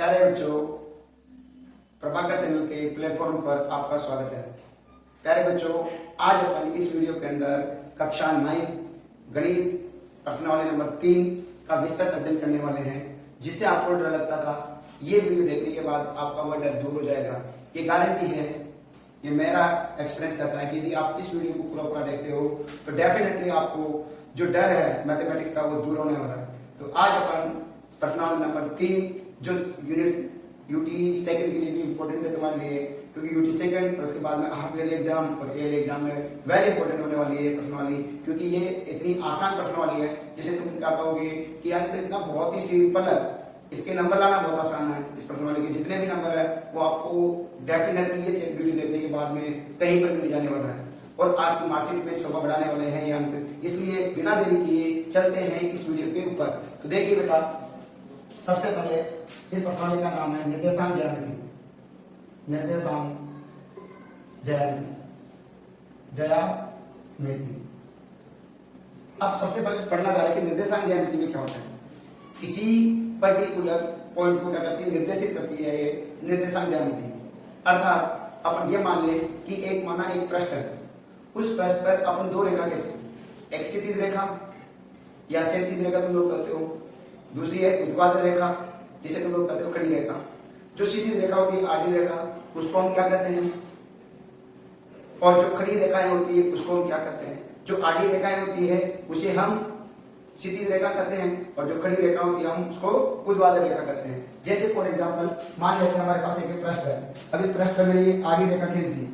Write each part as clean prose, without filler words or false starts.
प्यारे बच्चों, प्रभाकर चैनल के प्लेटफॉर्म पर आपका स्वागत है। प्यारे बच्चों, आज अपन इस वीडियो के अंदर कक्षा 9 गणित प्रश्नावली नंबर 3 का विस्तृत अध्ययन करने वाले हैं। जिससे आपको डर लगता था, ये वीडियो देखने के बाद आपका वह डर दूर हो जाएगा। ये गारंटी है, ये मेरा एक्सपीरियंस कहता है कि यदि आप इस वीडियो को पूरा पूरा देखते हो तो डेफिनेटली आपको जो डर है मैथमेटिक्स का वो दूर होने वाला है। तो आज अपन प्रश्नावली नंबर 3 जो यूनिट यूटी सेकंड के लिए भी इम्पोर्टेंट है तुम्हारे लिए, क्योंकि यूटी सेकंड और उसके बाद में हाफ ईयरली एग्जाम और ईयरली एग्जाम में वेरी इंपॉर्टेंट होने वाली है प्रश्नावली। क्योंकि ये इतनी आसान प्रश्नावली है जिसे तुम क्या कहोगे कि यार तो इतना बहुत ही सिंपल है, इसके नंबर लाना बहुत आसान है। इस प्रश्नावली के जितने भी नंबर है वो आपको डेफिनेटली ये वीडियो देखने के बाद में कहीं पर भी नहीं जाने वाला है और आपकी मार्कशीट में शोभा बढ़ाने वाले हैं ये अंक। इसलिए बिना देरी किए चलते हैं इस वीडियो के ऊपर। तो देखिए बेटा, सबसे पहले इस प्रश्नावली का नाम है निर्देशांक ज्यामिति। निर्देशांक ज्यामिति। अब सबसे पहले पढ़ना जा रहा है कि निर्देशांक ज्यामिति में क्या होता है। किसी पर्टिकुलर पॉइंट को क्या करती है, निर्देशित करती है ये निर्देशांक ज्यामिति। अर्थात अपन ये मान ले कि एक पृष्ठ है, उस पृष्ठ पर अपन दो रेखा खींचे, एक क्षैतिज रेखा या क्षैतिज रेखा तुम लोग कहते हो, दूसरी है ऊर्ध्वाधर रेखा जिसे तुम लोग कहते हो खड़ी रेखा। जो क्षैतिज रेखा होती है आड़ी रेखा, उसको हम क्या कहते हैं, और जो खड़ी रेखाएं होती है उसको हम क्या कहते हैं। जो आड़ी रेखाएं होती है उसे हम क्षैतिज रेखा कहते हैं और जो खड़ी रेखा होती है हम उसको ऊर्ध्वाधर रेखा कहते हैं। जैसे फॉर एग्जांपल मान लेते हैं हमारे पास एक पृष्ठ है, अब इस पृष्ठ पर मैंने ये आड़ी रेखा खींच दी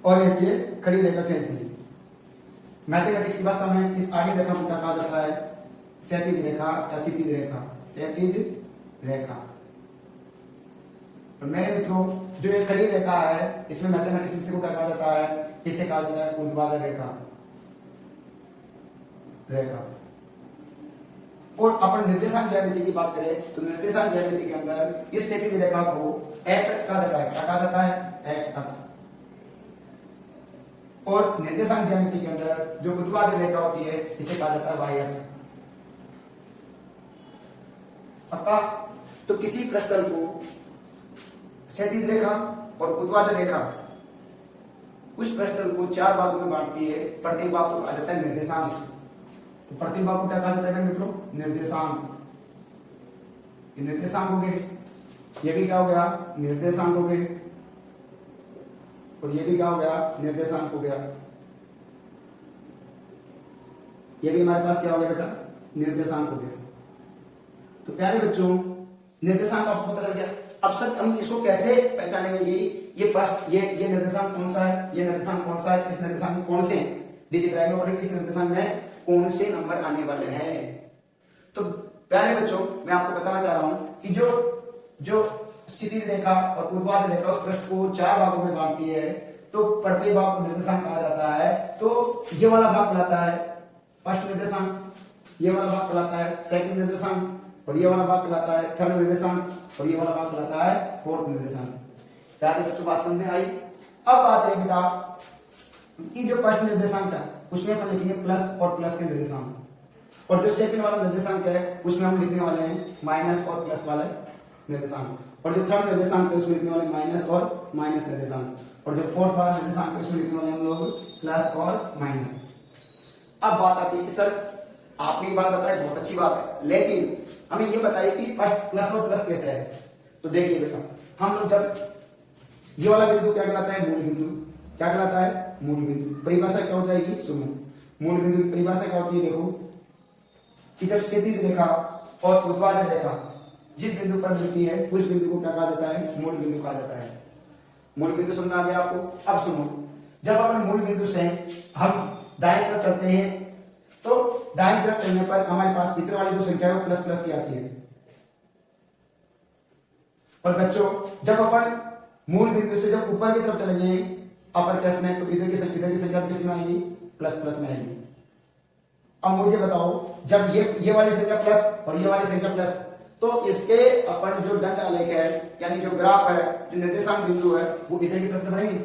और ये खड़ी रेखा खींच दी। मैथमेटिक्स की भाषा में इस आड़ी रेखा को क्या कहा जाता है, क्षैतिज रेखा या क्षैतिज रेखा। क्षैतिज रेखा। और मेरे मित्रों, जो ये खड़ी रेखा है इसमें मैथमेटिक्स में इसको क्या कहा जाता है, इसे कहा जाता है ऊर्ध्वाधर रेखा। और अपन निर्देशांक ज्यामिति की बात करें तो निर्देशांक ज्यामिति के अंदर इस क्षैतिज रेखा को एक्स अक्ष कहा जाता है। क्या कहा जाता है, एक्स अक्ष। और निर्देशांक ज्यामिति के अंदर जो ऊर्ध्वाधर रेखा होती है इसे कहा जाता है वाई अक्ष। पक्का? तो किसी प्रस्तल को क्षैतिज रेखा और ऊर्ध्वाधर रेखा उस प्रस्तल को 4 भागों में बांटती है। प्रत्येक भाग को कहा जाता है निर्देशांक। तो प्रत्येक भाग को क्या कहा जाता है मित्रों, निर्देशांक। ये निर्देशांक हो गए, ये भी क्या हो गया, निर्देशांक हो गए, और ये भी क्या हो गया, निर्देशांक हो गया। ये भी हमारे पास क्या हो गया बेटा, निर्देशांक हो गया। तो प्यारे बच्चों, निर्देशांक आपको पता लग गया। अब सर हम इसको कैसे पहचानेंगे कि ये निर्देशांक कौन सा है, ये निर्देशांक कौन सा है, इस निर्देशांक में कौन से डिजिट आएंगे और इस निर्देशांक में कौन से नंबर आने वाले हैं। तो प्यारे बच्चों, मैं आपको बताना चाह रहा हूं कि जो क्षैतिज रेखा और ऊर्ध्वाधर रेखा उस पृष्ठ को 4 भागों में बांटती है, तो प्रत्येक भाग को निर्देशांक कहा जाता है। तो ये वाला भाग कहलाता है फर्स्ट निर्देशांक, ये वाला भाग कहलाता है सेकंड निर्देशांक, और ये वाला भाग कहलाता है थर्ड निर्देशांक, और ये वाला भाग कहलाता है फोर्थ निर्देशांक। प्यारे बच्चों, बात समझ में आई। अब आते हैं बेटा कि जो फर्स्ट निर्देशांक है उसमें अपन लिखेंगे प्लस और प्लस के निर्देशांक, और जो सेकंड वाला निर्देशांक है उसमें हम लिखने वाले हैं माइनस और प्लस वाले निर्देशांक, और जो थर्ड निर्देशांक है उसमें लिखने वाले माइनस और माइनस निर्देशांक, और जो फोर्थ वाला निर्देशांक है उसमें लिखने वाले हम लोग प्लस और माइनस। अब बात आती है कि सर आपने बात बताई, बहुत अच्छी बात है, लेकिन हमें ये बताइए कि फर्स्ट प्लस और प्लस कैसे है। तो देखिए बेटा, हम लोग जब ये वाला बिंदु क्या कहलाता है, मूल बिंदु। क्या कहलाता है, मूल बिंदु। परिभाषा क्या हो जाएगी, सुनो। मूल बिंदु की परिभाषा क्या होती है, देखो कि जब क्षैतिज रेखा और ऊर्ध्वाधर रेखा जिस बिंदु पर मिलती है उस बिंदु को क्या कहा जाता है, मूल बिंदु कहा जाता है। मूल बिंदु समझ आ गया आपको। अब सुनो, जब अपन मूल बिंदु से हम दाएं तरफ चलते हैं तो दाएं तरफ चलने पर हमारे पास इधर वाली जो संख्या है वो प्लस प्लस की आती है। और बच्चों, जब अपन मूल बिंदु से जब ऊपर की तरफ चलेंगे अपर केस में, तो इधर की संख्या किस में आएगी, प्लस प्लस में आएगी। अब मुझे बताओ, जब ये वाली संख्या प्लस और ये वाली संख्या प्लस, तो इसके अपन जो दंड आलेख है यानी जो ग्राफ है, जो निर्देशांक बिंदु है वो इधर की तरफ बढ़ेगी।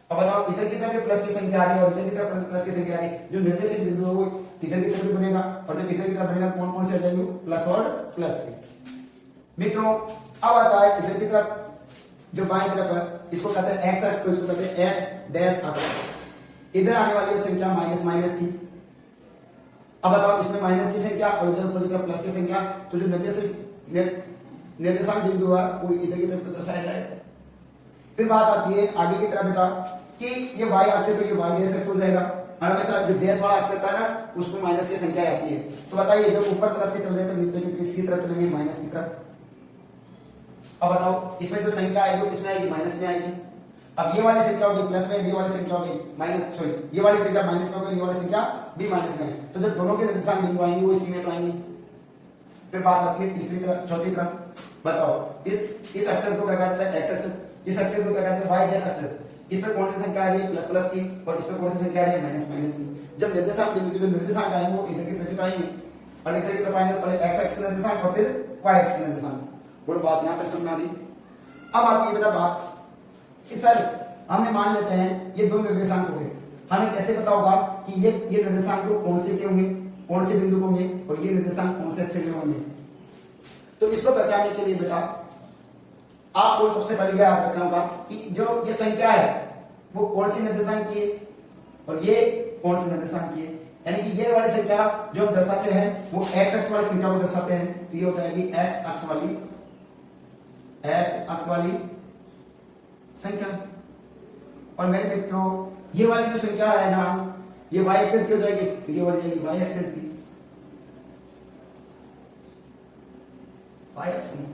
अब बताओ, इधर की तरफ प्लस की संख्या आ रही है और इधर की तरफ प्लस की संख्या आ रही है, जो निर्देशित बिंदु है वो इधर की तरफ बनेगा, और जब इधर की तरफ बनेगा कौन कौन से आ जाएंगे, प्लस और प्लस के। मित्रों अब आता है इधर की तरफ, जो बाएं तरफ है इसको कहते हैं एक्स अक्ष, को इसको कहते हैं एक्स डैश अक्ष। इधर आने वाली है संख्या माइनस माइनस की। अब बताओ इसमें माइनस की संख्या और इधर ऊपर की तरफ प्लस की संख्या, तो जो निर्देशांक बिंदु है वो इधर की तरफ तो दर्शाया जाएगा। फिर बात आती है आगे की तरफ बेटा कि ये y अक्ष है तो ये y डैश अक्ष हो जाएगा, और हमेशा जो डैश वाला अक्ष होता है ना उसको माइनस की संख्या आती है। तो बताइए जब ऊपर प्लस के चल रहे हैं तो नीचे की तरफ चलेंगे माइनस की तरफ। अब बताओ इसमें जो संख्या आएगी वो किसमें आएगी, माइनस में आएगी। अब ये वाली संख्या होगी प्लस में, ये वाली संख्या होगी माइनस, सॉरी ये वाली संख्या माइनस में होगी, ये वाली संख्या भी माइनस में है। तो जब दोनों के निर्देशांक बिंदु आएंगे वो इसी में तो आएंगे। फिर बात आती है तीसरी तरफ, चौथी तरफ। बताओ इस अक्षर को क्या कहते हैं, एक्स अक्षर। इस अक्षर को क्या कहते हैं, वाई डैश अक्षर। इस पे कौन सी संख्या आ रही है, प्लस प्लस की, और इस पे कौन सी संख्या आ रही है, माइनस माइनस की। जब निर्देशांक बिंदु के जो निर्देशांक आएंगे वो इधर की तरफ आएंगे, और इधर की तरफ आएंगे तो पहले एक्स अक्ष निर्देशांक और फिर वाई अक्ष निर्देशांक। बोलो बात यहां तक समझ में आ रही। अब आती है बेटा बात कि सर हमने मान लेते हैं ये दो निर्देशांक होंगे, हमें कैसे पता होगा कि ये निर्देशांक कौन से के होंगे, कौन से बिंदु होंगे, और ये निर्देशांक कौन से अक्षर के होंगे। तो इसको पहचानने के लिए बेटा आपको सबसे पहले याद रखना होगा कि जो ये संख्या है वो कौन सी निर्देशांक की है और ये कौन सी निर्देशांक की है। यानी कि ये वाली संख्या जो हम दर्शाते हैं वो एक्स अक्ष वाली संख्या को दर्शाते हैं, तो ये हो जाएगी एक्स अक्ष वाली संख्या। और मेरे मित्रों ये वाली जो संख्या है ना ये वाई एक्सेस की हो जाएगी, तो ये हो जाएगी वाई एक्सेस की, वाई एक्सेस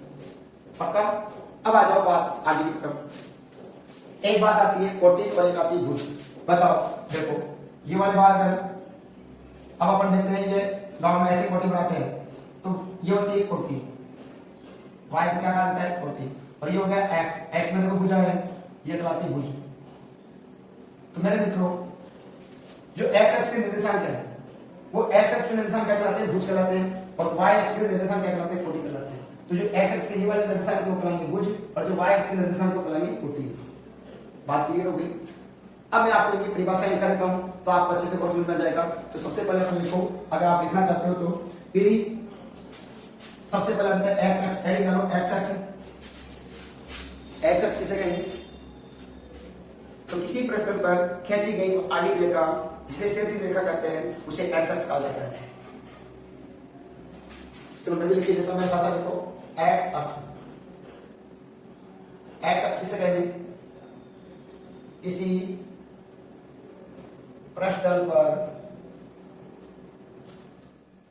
पक्का। अब आ जाओ बात आगे की तरफ। एक बात आती है कोटि और एक आती है भुज। बताओ देखो ये वाली बात है, अब अपन देखते हैं ये गांव में ऐसे कोटि बनाते हैं, तो ये होती है कोटि, वाई को क्या कहा जाता है, कोटि। और ये हो गया एक्स, एक्स में देखो भुजा है, ये कहलाती है भुज। तो मेरे मित्रों जो एक्स अक्ष के निर्देशांक है वो एक्स अक्ष के निर्देशांक क्या कहलाते हैं, भुज कहलाते हैं, और वाई अक्ष के निर्देशांक क्या कहलाते हैं, कोटि कहलाते हैं। तो जो एक्स अक्ष के ये वाले निर्देशांक को कहलाएंगे भुज, और जो वाई अक्ष के निर्देशांक को कहलाएंगे कोटि। बात क्लियर हो गई। अब मैं आपको इनकी परिभाषा लिखा देता हूं तो आपको अच्छे से कोर्स में जाएगा। तो सबसे पहले अपन लिखो, अगर आप लिखना चाहते हो तो सबसे पहले आता है एक्स अक्ष, हेडिंग करो एक्स अक्ष। एक्स अक्ष किसे कहेंगे, तो किसी प्रतल पर खींची गई आड़ी रेखा जिसे क्षैतिज रेखा कहते हैं उसे एक्स अक्ष कहा जाता है। चलो मैं भी लिख देता हूं, मैं साथ लिखो एक्स अक्ष। एक्स अक्ष किसे कहेंगे, इसी पृष्ठतल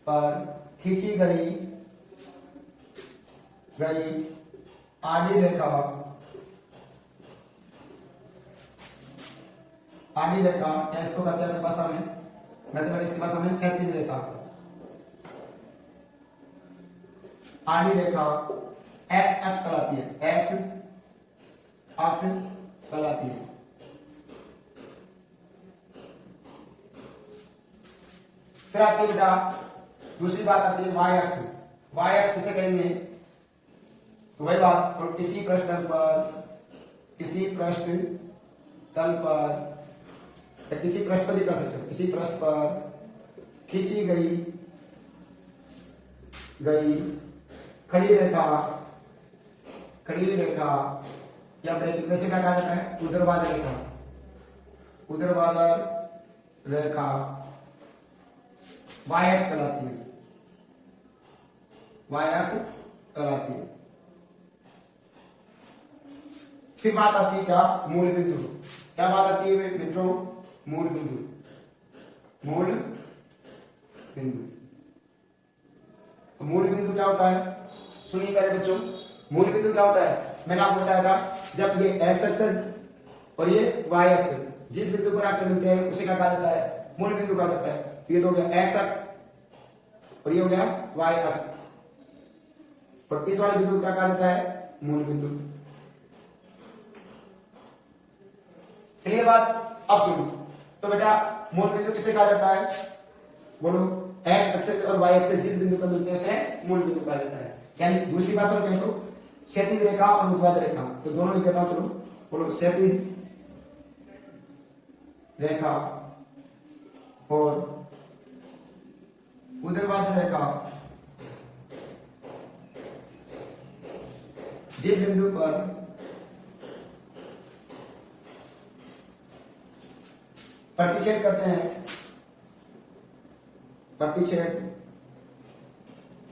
पर खींची गई आड़ी रेखा इसको कहते हैं अपनी भाषा में, मैथमेटिक्स की भाषा में क्षैतिज रेखा। आड़ी रेखा एक्स अक्ष कहलाती है, एक्स अक्ष कहलाती है। फिर आती है बेटा दूसरी बात आती है वाई अक्ष। वाई अक्ष किसे कहेंगे, तो वही बात, और किसी पृष्ठतल पर किसी पृष्ठ पर भी कर सकते हो, किसी पृष्ठ पर खींची गई खड़ी रेखा या ब्रैकेट में से क्या कहा जाता है, ऊर्ध्वाधर रेखा वाई अक्ष कहलाती है, वाई अक्ष कहलाती है। फिर बात आती है क्या, मूल बिंदु। क्या बात आती है मित्रों, मूल बिंदु। तो मूल बिंदु क्या होता है, सुनिए पहले बच्चों, मूल बिंदु क्या होता है। मैंने आपको बताया था जब ये एक्स अक्ष और ये वाई अक्ष जिस बिंदु पर आकर मिलते हैं उसे क्या कहा जाता है, मूल बिंदु कहा जाता है। तो ये तो हो गया एक्स अक्ष और ये हो गया वाई अक्ष, और इस वाले बिंदु क्या कहा जाता है, मूल बिंदु। क्लियर बात। अब सुनो, तो बेटा मूल बिंदु किसे कहा जाता है, बोलो एक्स अक्ष और वाई अक्ष जिस बिंदु पर मिलते हैं उसे मूल बिंदु कहा जाता है। यानी दूसरी भाषा में कहें तो क्षैतिज रेखा और ऊर्ध्वाधर रेखा, तो दोनों लिख देता हूं, चलो बोलो क्षैतिज रेखा और ऊर्ध्वाधर रेखा जिस बिंदु पर प्रतिच्छेद करते हैं, प्रतिच्छेद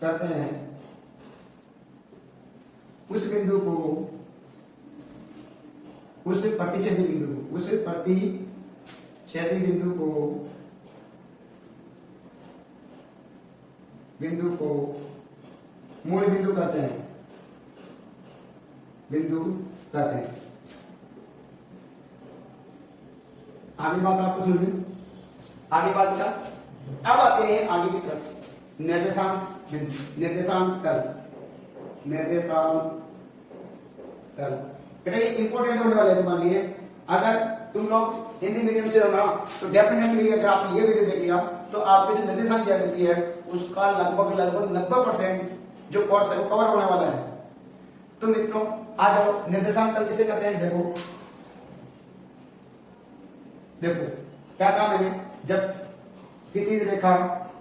करते हैं, उस बिंदु को, उस प्रतिच्छेदी बिंदु को, उस प्रतिच्छेदी बिंदु को मूल बिंदु कहते हैं, बिंदु कहते हैं। आगे बात आपको सुन ली, आगे बात क्या, अब आते हैं आगे की तरफ। निर्देशांक बिंदु, निर्देशांक तल, निर्देशांक तल। बेटा ये इंपॉर्टेंट होने वाले मान लिए, अगर तुम लोग हिंदी मीडियम से हो ना तो डेफिनेटली अगर आपने ये वीडियो देख लिया तो आपकी जो निर्देशांक ज्यामिति है उसका लगभग 90% जो कोर्स है वो कवर होने वाला है। तो मित्रों आ जाओ, निर्देशांक तल किसे कहते हैं। देखो देखो क्या कहा मैंने, जब क्षैतिज रेखा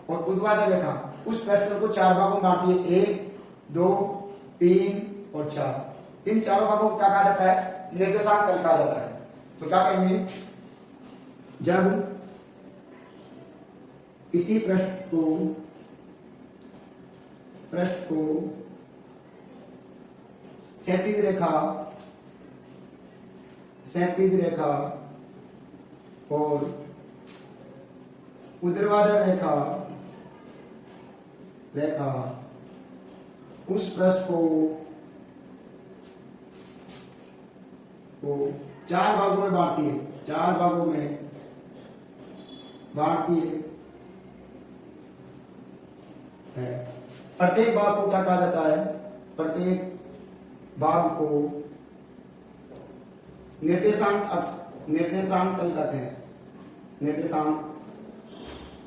और ऊर्ध्वाधर रेखा उस प्रश्न को 4 भागों में बांटती है, 1 2 3 और 4। इन चारों भागों को क्या कहा जाता है, निर्देशांक तल कहा जाता है। तो क्या कहेंगे, जब इसी पृष्ठ को क्षैतिज रेखा और ऊर्ध्वाधर रेखा उस पृष्ठ को 4 भागों में बांटती है, 4 भागों में बांटती है। प्रत्येक भाग को क्या कहा जाता है, प्रत्येक भाग को निर्देशांक तल कहते हैं, निर्देशांक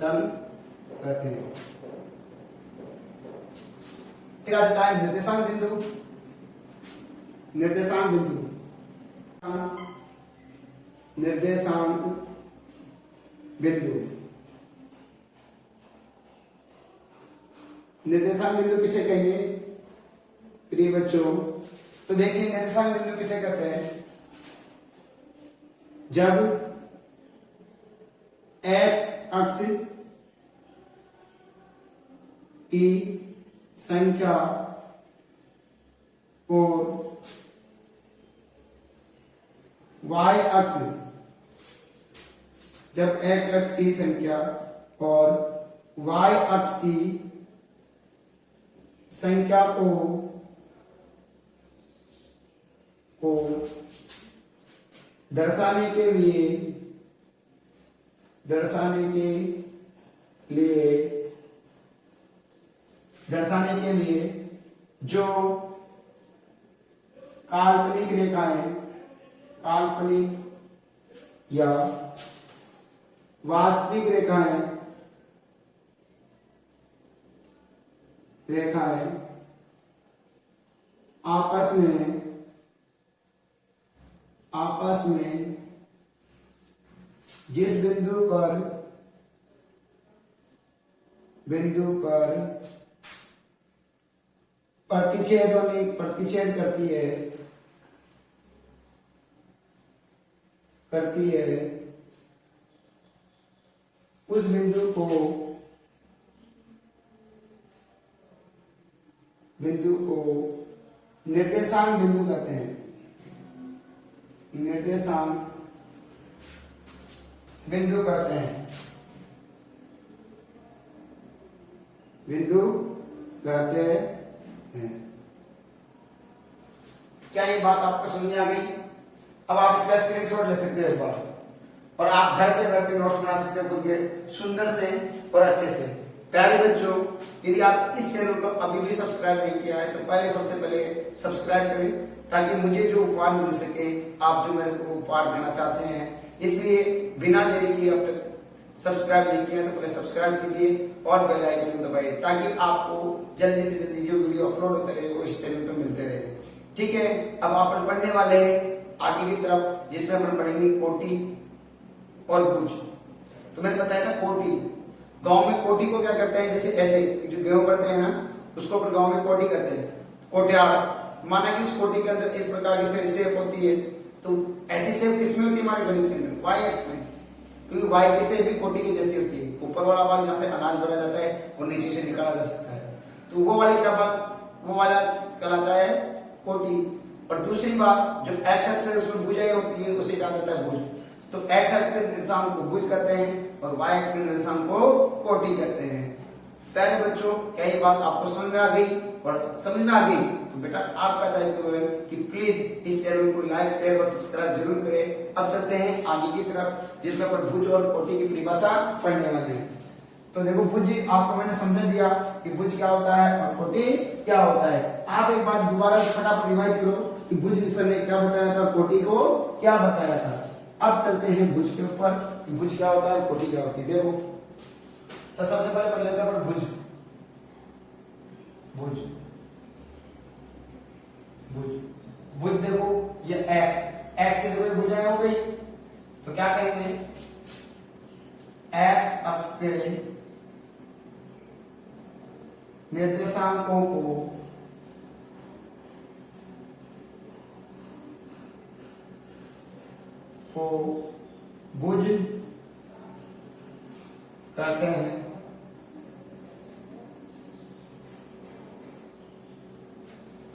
तल कहते हैं। फिर आ जाता है निर्देशांक बिंदु, निर्देशांक बिंदु, निर्देशांक बिंदु, निर्देशांक बिंदु किसे कहेंगे प्रिय बच्चों। तो देखिए निर्देशांक बिंदु किसे कहते हैं, जब x अक्ष की संख्या और y अक्ष, जब x अक्ष की संख्या और y अक्ष की संख्या को दर्शाने के लिए जो काल्पनिक रेखाएं, काल्पनिक या वास्तविक रेखाएं आपस में जिस बिंदु पर प्रतिच्छेद करती है उस बिंदु को निर्देशांक बिंदु कहते हैं, निर्देशांक बिंदु कहते हैं, बिंदु कहते हैं। क्या ये बात आपको समझ में आ गई? अब आप इसका स्क्रीनशॉट ले सकते हो एक बार और आप घर पे बैठ के नोट्स बना सकते हो खुद के सुंदर से और अच्छे से। प्यारे बच्चों, यदि आप इस चैनल को अभी भी सब्सक्राइब नहीं किया है तो पहले सबसे पहले सब्सक्राइब करें ताकि मुझे जो उपहार मिल सके, आप जो मेरे को उपहार देना चाहते हैं। इसलिए बिना देरी किए अब तक सब्सक्राइब नहीं किया तो पहले सब्सक्राइब कीजिए और बेल आइकन को दबाइए ताकि आपको जल्दी से जल्दी जो वीडियो अपलोड होते रहे वो इस चैनल पर मिलते रहे। ठीक है, अब अपन पढ़ने वाले हैं आगे की तरफ, जिसमें अपन पढ़ेंगे कोटि और भुज। तो मैंने बताया था कोटि, गांव में कोटि को क्या करते हैं, जैसे ऐसे जो गेहूं करते हैं ना उसको अपन गांव में कोटि कहते हैं, कोटियार माना कि इस कोटि के अंदर इस प्रकार की शेप होती है, तो ऐसी शेप किसमें होती है हमारे गणित के अंदर, वाई एक्स में, क्योंकि वाई की शेप भी कोटि की जैसी होती है, ऊपर वाला भाग जहाँ से अनाज भरा जाता है और नीचे से निकाला जा सकता है, तो वो वाली क्या भाग, वो वाला कहलाता है कोटि। और दूसरी बात जो एक्स एक्स है उसमें भुजाएं होती है उसे कहा जाता है भुज, तो एक्स एक्स के निर्देशांक को भुज कहते हैं और वाई एक्स के निर्देशांक को कोटि कहते हैं। प्यारे बच्चों, क्या ये बात आपको समझ में आ गई? और समझ में आ गई तो बेटा आपका दायित्व है कि प्लीज इस चैनल को लाइक शेयर और सब्सक्राइब जरूर करें। अब चलते हैं आगे की तरफ जिसमें पर भुज और कोटि की परिभाषा पढ़ने वाले हैं। तो देखो भुज आपको मैंने समझा दिया कि भुज क्या होता है और कोटि क्या होता है। आप एक बार दोबारा फटाफट रिवाइज करो कि भुज सर ने क्या बताया था, कोटि को क्या बताया था। अब चलते हैं भुज के ऊपर कि भुज क्या होता है, कोटि क्या होती है। देखो तो सबसे पहले पढ़ लेते हैं भुज। भुज भुज भुज देखो ये एक्स की देखो भुजाएं हो गई, तो क्या कहेंगे, एक्स अक्ष के निर्देशांकों को भुज कहते हैं।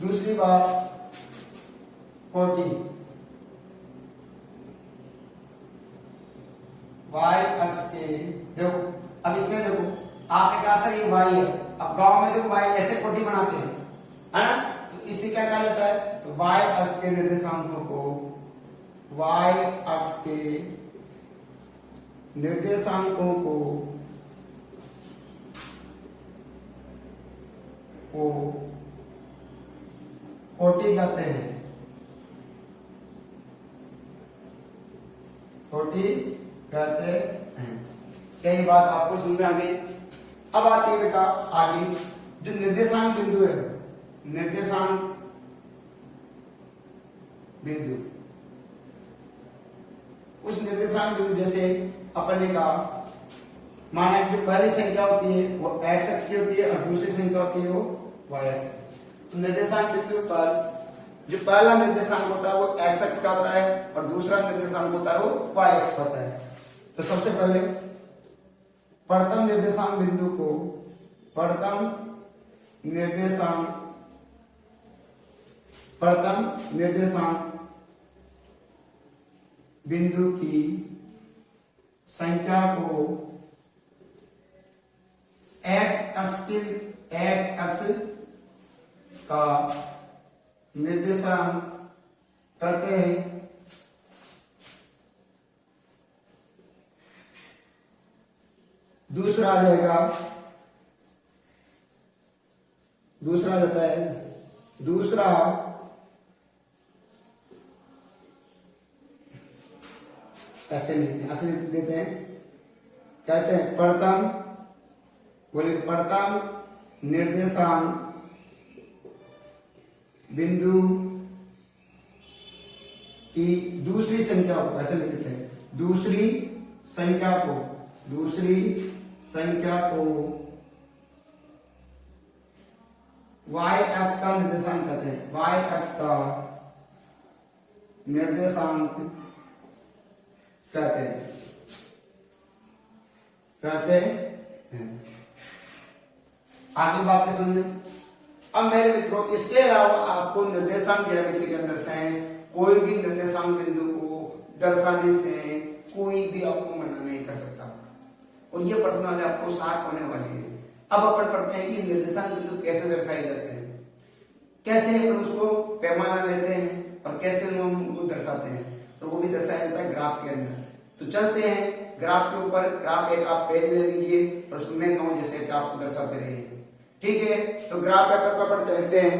दूसरी बात कोटि, वाई अक्ष के, देखो अब इसमें देखो आपने कहा सर ये वाई है, अब गांव में देखो वाई ऐसे कोटि बनाते हैं, है ना, तो इसी क्या कहा जाता है, तो वाई अक्ष के निर्देशांकों को, वाई अक्ष के निर्देशांकों को कोटि कहते हैं, कोटि कहते हैं। क्या ये बात आपको समझ में आ गई? अब आती है बेटा आगे जो निर्देशांक बिंदु है, निर्देशांक बिंदु, उस निर्देशांक बिंदु जैसे अपन ने कहा, माना जो पहली संख्या होती है वो एक्स एक्स की होती है और दूसरी संख्या होती है वो वाई एक्स। तो निर्देशांक बिंदु पर जो पहला निर्देशांक होता है वो एक्स एक्स का होता है और दूसरा निर्देशांक होता है वो वाई एक्स होता है। तो सबसे पहले प्रथम निर्देशांक बिंदु को, प्रथम निर्देशांक बिंदु की संख्या को एक्स अक्ष का निर्देशांक कहते हैं। दूसरा आ जाएगा, दूसरा जाता है, दूसरा ऐसे नहीं, ऐसे देते हैं, कहते हैं प्रथम, बोलिए प्रथम निर्देशांक बिंदु की दूसरी संख्या को, ऐसे लिख देते हैं, दूसरी संख्या को वाई एक्स का निर्देशांक कहते हैं, वाई एक्स का निर्देशांक कहते हैं। आगे बातें समझे। अब मेरे मित्रों इसके अलावा आपको निर्देशांक ज्यामिति के अंदर से कोई भी निर्देशांक बिंदु को दर्शाने से कोई भी आपको मना नहीं कर सकता, और ये पर्सनली आपको शार्प होने वाली है। अब अपन पढ़ते हैं कि निर्देशांक बिंदु कैसे दर्शाए जाते हैं, कैसे अपन उसको पैमाना लेते हैं और कैसे हम उनको दर्शाते हैं, तो वो भी दर्शाया जाता है ग्राफ के अंदर। तो चलते हैं ग्राफ के ऊपर। ग्राफ एक आप पेज ले लीजिए और उसमें मैं कहूं जैसे कि आपको दर्शाते रहिए, ठीक है। तो ग्राफ पेपर पर पढ़ते रहते हैं।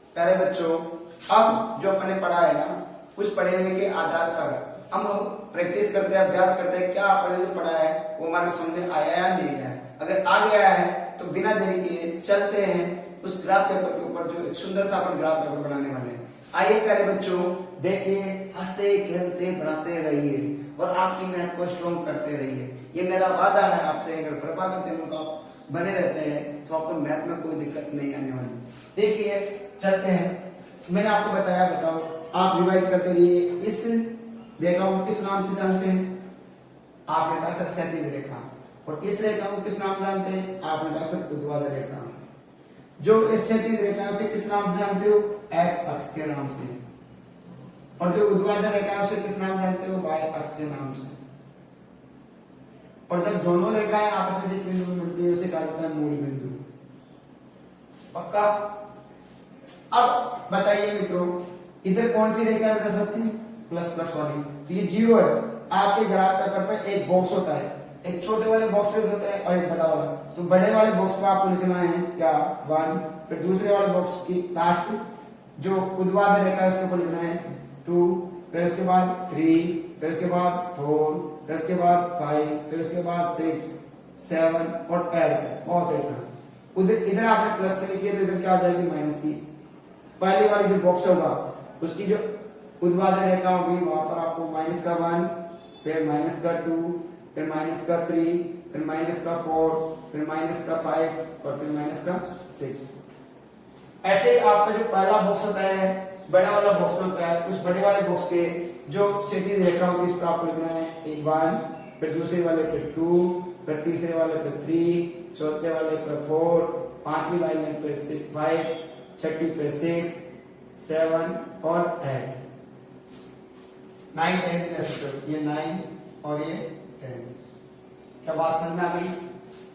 प्यारे बच्चों, अब जो अपने पढ़ा है ना, कुछ पढ़े हुए के आधार पर हम प्रैक्टिस करते हैं, अभ्यास करते हैं, क्या अपने जो पढ़ा है वो हमारे समझ में आया या नहीं आया। अगर आ गया है तो बिना देरी किए चलते हैं उस ग्राफ पेपर के ऊपर, जो एक सुंदर सा अपन ग्राफ पेपर बनाने वाले हैं। आइए प्यारे बच्चों, देखिए, हंसते खेलते बनाते रहिए और आपकी मेहनत को स्ट्रॉन्ग करते रहिए। ये मेरा वादा है आपसे। अगर प्रभाकर चैनल को आप बने रहते हैं तो आपको मैथ में कोई दिक्कत नहीं आने वाली। देखिए चलते हैं। मैंने आपको बताया, बताओ आप रिवाइज करते रहिए। इस रेखा को किस नाम से जानते हैं? आपने कहा सर क्षैतिज रेखा। और इस रेखा को किस नाम जानते हैं? आपने कहा सर ऊर्ध्वाधर रेखा। जो इस क्षैतिज रेखा उसे किस नाम से जानते हो? एक्स अक्ष के नाम से। और जो ऊर्ध्वाधर रेखा उसे किस नाम जानते हो? वाई अक्ष के नाम से। और जब दोनों रेखाएं आपस में जिस बिंदु में मिलती है उसे कहा जाता है मूल बिंदु। पक्का? अब बताइए मित्रों, इधर कौन सी रेखा दर्शाती है? प्लस प्लस वाली। तो ये 0 है। आपके ग्राफ पेपर पर एक बॉक्स होता है, एक छोटे वाले बॉक्स होता है और एक बड़ा वाला। तो बड़े वाले बॉक्स को आपको लिखना है क्या? 1। फिर दूसरे वाले बॉक्स की लास्ट जो ऊर्ध्वाधर रेखा है उसके ऊपर लिखना है 2। फिर उसके बाद 3, फिर उसके बाद 4, फिर उसके बाद 5, फिर उसके बाद 6, 7 और 8। बहुत रेखा उधर, इधर आपने प्लस के लिखी है तो इधर क्या आ जाएगी? माइनस की। पहली वाली जो बॉक्स होगा उसकी जो ऊर्ध्वाधर रेखा होगी वहां पर आपको माइनस का 1, फिर माइनस का 2, फिर माइनस का 3, फिर माइनस का 4, फिर माइनस का 5 और फिर माइनस का 6। ऐसे आपका जो पहला बॉक्स होता है, बड़ा वाला बॉक्स होता है, उस बड़े वाले बॉक्स के जो क्षैतिज रेखा होगी इस पर आपको लिखना है एक 1, फिर दूसरे वाले पे 2, फिर तीसरे वाले पे 3, चौथे वाले पे 4, पांचवी लाइन पे 5, छठी पे 6, 7 और 8, 9, 10। ये 9 और ये 10। क्या बात समझ में आ गई?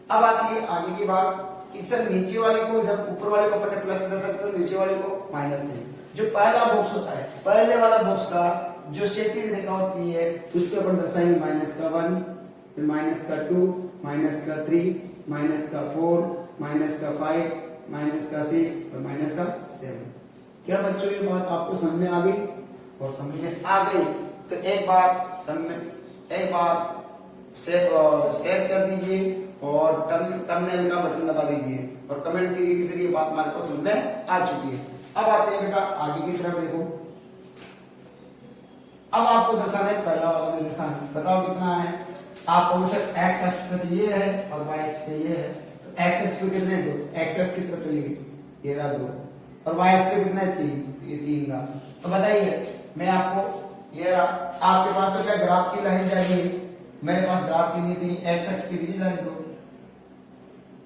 अब आती है आगे की बात कि सर नीचे वाले को, जब ऊपर वाले को अपन ने प्लस कर सकते तो नीचे वाले को माइनस नहीं। जो पहला बॉक्स होता है, पहले वाला बॉक्स का जो क्षैतिज रेखा होती है उसके ऊपर दर्शाएंगे माइनस का 1, फिर माइनस का 2, माइनस का 3, माइनस का 4, माइनस का 5, माइनस का 6 और माइनस का 7। क्या बच्चों ये बात आपको समझ में आ गई? और समझ में आ गई तो एक बार शेयर कर दीजिए और थंबनेल का बटन दबा दीजिए और कमेंट्स कीजिए कि सर ये बात हमारे को समझ में आ चुकी है। अब आते हैं बेटा आगे की तरफ। देखो अब आपको दर्शाना है पहला वाला निर्देशांक। बताओ कितना है? आपको सर एक्स अक्ष पे ये है और वाई अक्ष पे ये है। तो एक्स अक्ष पे कितने? 2। एक्स अक्ष की तरफ चलिए, ये रहा 2। और वाई अक्ष पे कितना है? 3। ये 3 रहा। तो बताइए, मैं आपको ये रहा, आपके पास तो क्या ग्राफ की लाइन जा रही है, मेरे पास ग्राफ की नहीं थी, एक्स अक्ष की थी जा रही, तो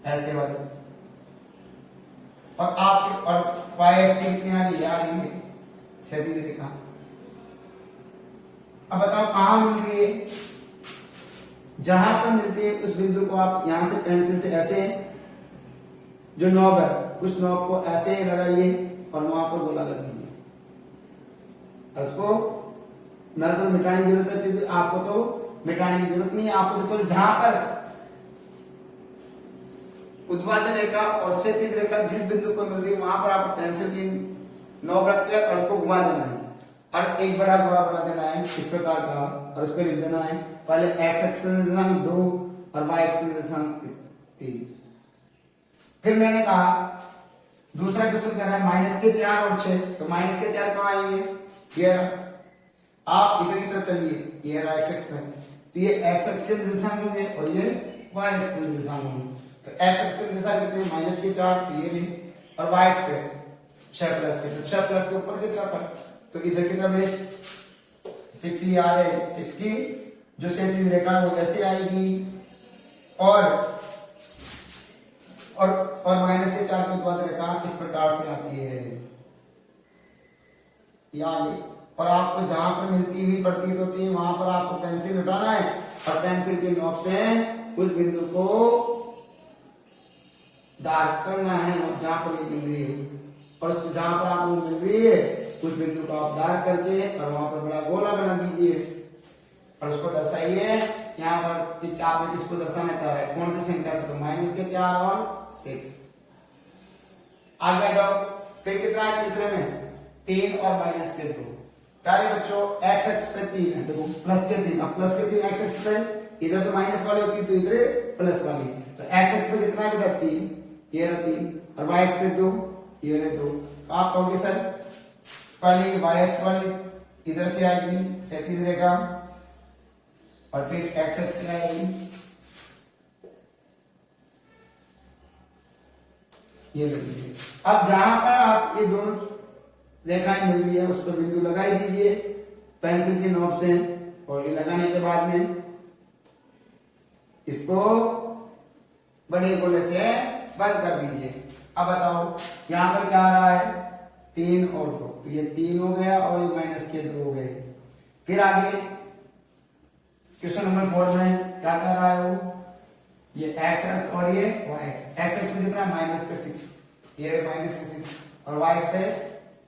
ऐसे वाले। और आपके और वाई अक्ष की कितनी आ रही है? क्षैतिज रेखा। अब बताओ कहां मिल रही है? जहां पर मिलती है उस बिंदु को आप यहां से पेंसिल से ऐसे जो नॉब है उस नॉब को ऐसे लगाइए और वहां पर गोला कर दीजिए। और उसको मेरे को मिटाने की जरूरत है क्योंकि आपको तो मिटाने की जरूरत नहीं है। आपको तो जहां पर ऊर्ध्वाधर रेखा और क्षैतिज रेखा जिस बिंदु को मिल रही है वहां पर आपको पेंसिल की नॉब रखकर और उसको घुमा देना है और एक बड़ा गोला बना देना है इस प्रकार का और उसको लिख देना है पहले एक्स अक्ष निर्देशांक 2 और वाई अक्ष निर्देशांक 3। फिर मैंने कहा दूसरा क्वेश्चन कर रहा है माइनस के 4 और 6, तो माइनस के 4 कहां आएंगे? ये आप इधर की तरफ चलिए, ये रहा एक्स अक्ष पे, तो ये एक्स अक्ष के निर्देशांक होंगे और ये वाई अक्ष के निर्देशांक होंगे। तो एक्स अक्ष के निर्देशांक कितने? माइनस के 4, तो ये भी, और वाई अक्ष पे 6 प्लस के, तो 6 प्लस के ऊपर की तरफ है, तो इधर की तरफ 6 ही आ रहे, 6 की जो क्षैतिज रेखा वो ऐसे आएगी और माइनस के 4 के ऊर्ध्वाधर रेखा इस प्रकार से आती है, यानी और आपको जहां पर मिलती हुई प्रतीत होती है वहां पर आपको पेंसिल उठाना है और पेंसिल के नोक से उस बिंदु को डार्क करना है जहां पर ये मिल रही है, और जहां पर आपको मिल रही है उस बिंदु को आप डार्क करके और वहां पर बड़ा गोला बना दीजिए और उसको दर्शाइए। यहाँ पर आपने किसको दर्शाना चाह रहे हैं, कौन सी संख्या से? तो माइनस के 4 और 6। आगे जाओ, फिर कितना है तीसरे में? 3 और माइनस के 2। प्यारे बच्चों एक्स अक्ष पे 3 है, देखो प्लस के 3, अब प्लस के 3 एक्स अक्ष पे, इधर तो माइनस वाली होती तो इधर प्लस वाली, तो एक्स अक्ष पे कितना बेटा? 3, ये रहा 3 और वाई अक्ष पे 2, ये रहे 2। आप कहोगे सर पहले वाई अक्ष वाली इधर से आएगी क्षैतिज रेखा और फिर एक्स अक्ष से आएगी ये मिल रही है। अब जहां पर आप ये दोनों रेखाएं मिल रही है उस पर बिंदु लगाई दीजिए पेंसिल की नोक से, और ये लगाने के बाद में इसको बड़े गोले से बंद कर दीजिए। अब बताओ यहां पर क्या आ रहा है, 3 और 2, तो ये 3 हो गया और ये माइनस के 2 हो गए। फिर आगे क्वेश्चन नंबर 4 में क्या कर रहा है वो, ये एक्स एक्स और ये वाई एक्स। एक्स एक्स में कितना है माइनस के 6, ये माइनस के 6, और वाई एक्स पे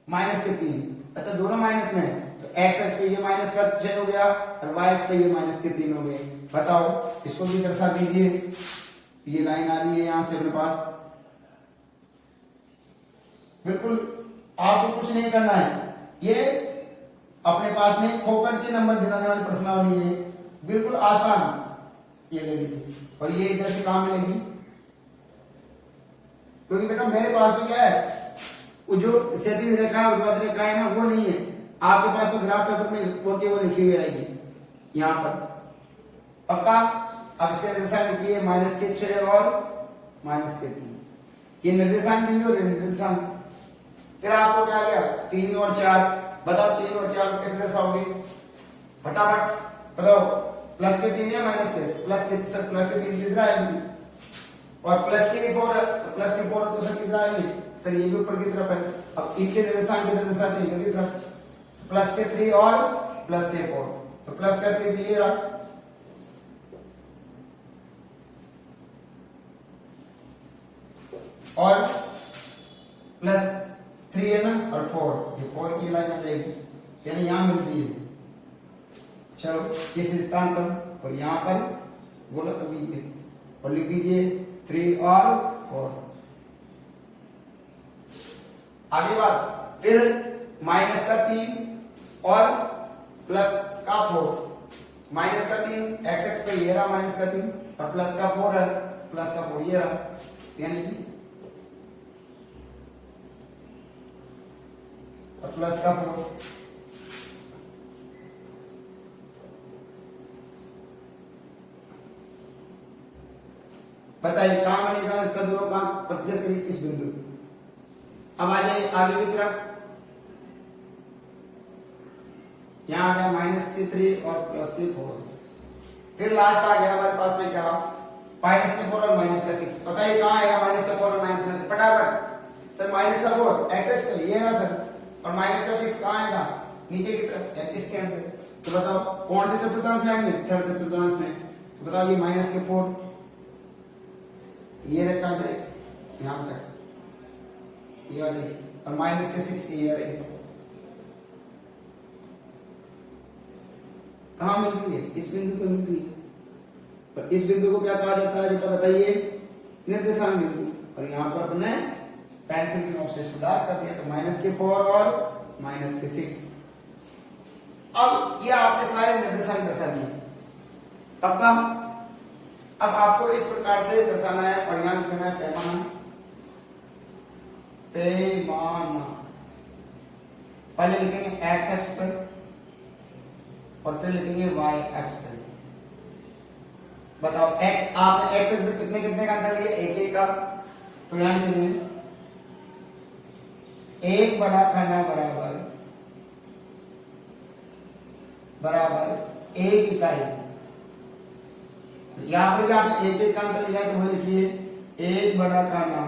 माइनस के 3। अच्छा दोनों माइनस में, तो एक्स एक्स पे ये माइनस का 6 हो गया और वाई एक्स पे ये माइनस के 3 हो गए। बताओ इसको भी दर्शा दीजिए। ये लाइन आ रही है यहां से अपने पास, बिल्कुल आपको कुछ नहीं करना है, ये अपने पास में फोकट के नंबर दिलाने वाली प्रश्नावली है, बिल्कुल आसान। ये ले लीजिए और ये इधर से काम मिलेगी, क्योंकि बेटा मेरे पास तो क्या है, वो जो क्षैतिज रेखा ऊर्ध्वाधर रेखा है ना वो नहीं है, आपके पास तो ग्राफ पेपर में वो लिखी हुई आएगी यहां पर, पक्का। अब इसके निर्देशांक लिखिए माइनस के 6 और माइनस के 3, ये निर्देशांक बिंदु और निर्देशांक। फिर आपको क्या गया 3 और 4, बताओ 3 और 4 कैसे दर्शाओगे, फटाफट बताओ। प्लस के 3 या माइनस के, प्लस के 3 कितना आएंगे, और प्लस के 4 है तो प्लस के 4 है तो सर कितना आएंगे, सर ये भी ऊपर की तरफ है। अब इनके निर्देशांक किधर दर्शाते हैं, इधर की तरफ, प्लस के 3 और प्लस के 4, तो प्लस का 3 ये रहा, और प्लस 3 है ना, और 4, ये 4 की लाइन आ जाएगी, यानी यहां मिल रही है। चलो किस स्थान पर, और यहां पर गोला कर दीजिए और लिख दीजिए 3 और 4। आगे बात, फिर माइनस का 3 और प्लस का 4, माइनस का 3 एक्स एक्स पे ये रहा माइनस का 3, और प्लस का 4 है, प्लस का 4 ये रहा, यानी कि प्लस का 4। बताइए कहां बनेगा इसका दोनों का प्रतिशत करिए इस बिंदु। अब आ जाइए आगे की तरफ, यहां आ गया माइनस के 3 और प्लस के 4, फिर लास्ट आ गया हमारे पास में क्या, माइनस के 4 और माइनस का 6। बताइए कहां आएगा माइनस का 4 और माइनस का 6, फटाफट। सर माइनस का 4 एक्स एक्स पे ये ना सर, और माइनस का 6 कहां आएगा, नीचे की तरफ यानी इसके अंदर। तो बताओ कौन से चतुर्थांश में आएंगे, थर्ड चतुर्थांश में। तो बताओ ये माइनस के 4 ये रखा जाए यहां तक, ये वाले, और माइनस के 6 ये रहे, कहां मिल रही है, इस बिंदु पे मिल रही है। और इस बिंदु को क्या कहा जाता है बेटा बताइए, निर्देशांक बिंदु। और यहां पर अपने पेंसिल की नोक से इसको डार्क कर दिया, तो माइनस के 4 और माइनस के 6। अब ये आपके सारे निर्देशांक दर्शा दिए, पक्का। अब आपको इस प्रकार से दर्शाना है, और यहां लिखना है पैमाना, पैमाना। पहले लिखेंगे एक्स एक्स पर और फिर लिखेंगे वाई एक्स पर। बताओ एक्स, आपने एक्स एक्स पर कितने कितने का अंतर लिया, एक एक का, तो यहां लिखेंगे 1 बड़ा खाना बराबर बराबर 1 इकाई। यहां पर भी आपने एक एक का अंतर लिया, तो वही लिखिए 1 बड़ा खाना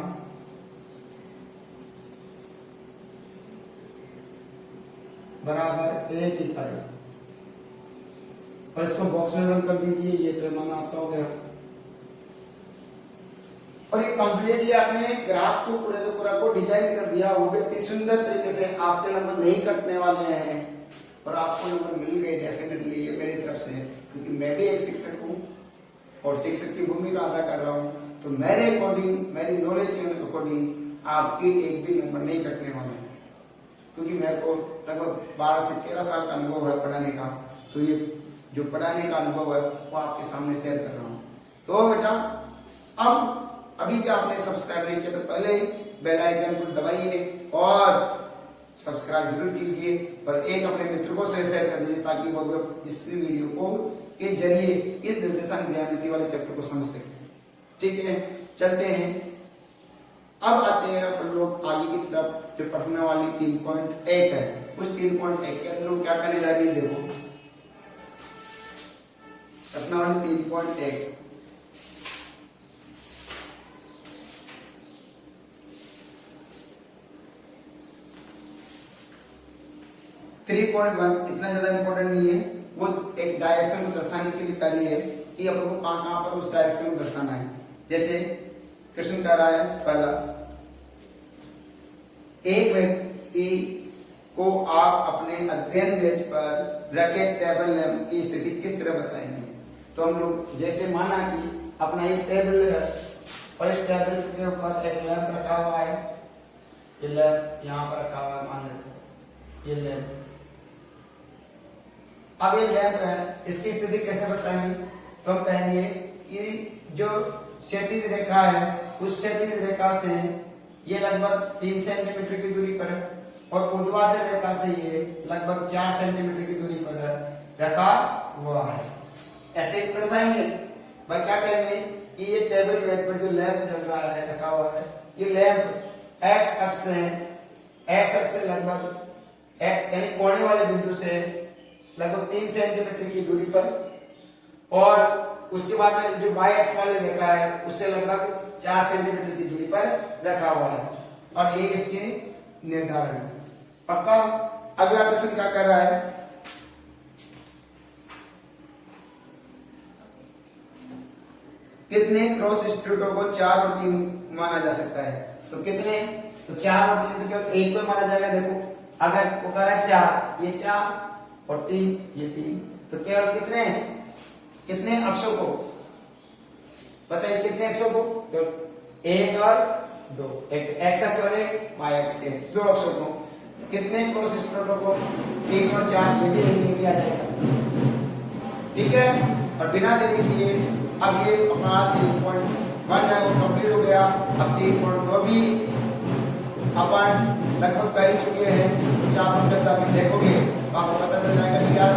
बराबर 1 इकाई, और इसको बॉक्स में बंद कर दीजिए। ये पैमाना आपका हो गया, और ये कंप्लीटली आपने ग्राफ को पूरे के पूरा को डिजाइन कर दिया, वो भी अति सुंदर तरीके से। आपके नंबर नहीं कटने वाले हैं, और आपको नंबर मिल गए डेफिनेटली, ये मेरी तरफ से, क्योंकि मैं भी एक शिक्षक हूँ और शिक्षक की भूमिका अदा कर रहा हूँ। तो मेरे अकॉर्डिंग, मेरी नॉलेज के अकॉर्डिंग आपके एक भी नंबर नहीं कटने वाले हैं, क्योंकि मेरे को लगभग 12 से 13 साल का अनुभव है पढ़ाने का। तो ये जो पढ़ाने का अनुभव है वो आपके सामने शेयर कर रहा हूँ। तो बेटा अब अभी भी आपने सब्सक्राइब नहीं किया तो पहले बेल आइकन को दबाइए और सब्सक्राइब जरूर कीजिए, और एक अपने मित्र को शेयर कर दीजिए, ताकि वो इस वीडियो को के जरिए इस निर्देशांक ज्यामिति वाले चैप्टर को समझ सके। ठीक है, चलते हैं अब आते हैं अपन लोग आगे की तरफ, जो प्रश्नावली 3.1 है, उस 3.1 के अंदर हम क्या करने जा रही है, देखो प्रश्नावली 3.1 3.1 इतना ज्यादा इंपॉर्टेंट नहीं है, वो एक डायरेक्शन को दर्शाने के लिए कार्य है कि अपन को कहां कहां पर उस डायरेक्शन को दर्शाना है। जैसे क्वेश्चन कह रहा है पहला, एक व्यक्ति को आप अपने अध्ययन मेज पर रखे टेबल लैंप की स्थिति किस तरह बताएंगे। तो हम लोग जैसे माना कि अपना एक टेबल है और इस टेबल के ऊपर एक लैंप रखा हुआ है, ये लैंप यहाँ पर रखा हुआ है, मान लेते हैं ये लैंप। अब ये लैंप है, इसकी स्थिति कैसे बताएंगे, तो हम कहेंगे कि जो क्षैतिज रेखा है उस क्षैतिज रेखा से ये लगभग 3 सेंटीमीटर की दूरी पर है और ऊर्ध्वाधर रेखा से ये लगभग 4 सेंटीमीटर की दूरी पर रखा हुआ है। ऐसे दर्शाएंगे भाई, क्या कहेंगे कि ये टेबल मेज पर जो लैंप जल रहा है, रखा हुआ है, ये लैंप एक्स अक्ष से लगभग यानी कोने वाले बिंदु से लगभग 3 सेंटीमीटर की दूरी पर, और उसके बाद में जो वाई एक्स वाले रेखा है उससे लगभग 4 सेंटीमीटर की दूरी पर रखा हुआ है, और ये इसकी निर्धारण है। पक्का। अगला क्वेश्चन क्या कर रहा है, कितने क्रॉस स्ट्रेटों को 4 और 3 माना जा सकता है। तो कितने, तो 4 और 3 तो केवल एक को माना जाएगा। देखो अगर वो कह रहा है 4, ये 4 और 3 ये 3, तो केवल कितने अक्षों को बताइए, कितने अक्षों को, तो 1 और 2, एक एक्स अक्ष और एक वाई अक्ष के 2 अक्षों को। कितने क्रॉस स्ट्रेटों को, 3 और 4, ये भी आ जाएगा। ठीक है, और बिना देरी किए अब ये अपना 3.1 है वो कंप्लीट हो गया। अब 3.2 भी अपन लगभग कर ही चुके हैं। तो क्या आप जब जाके देखोगे तो आपको पता चल जाएगा कि यार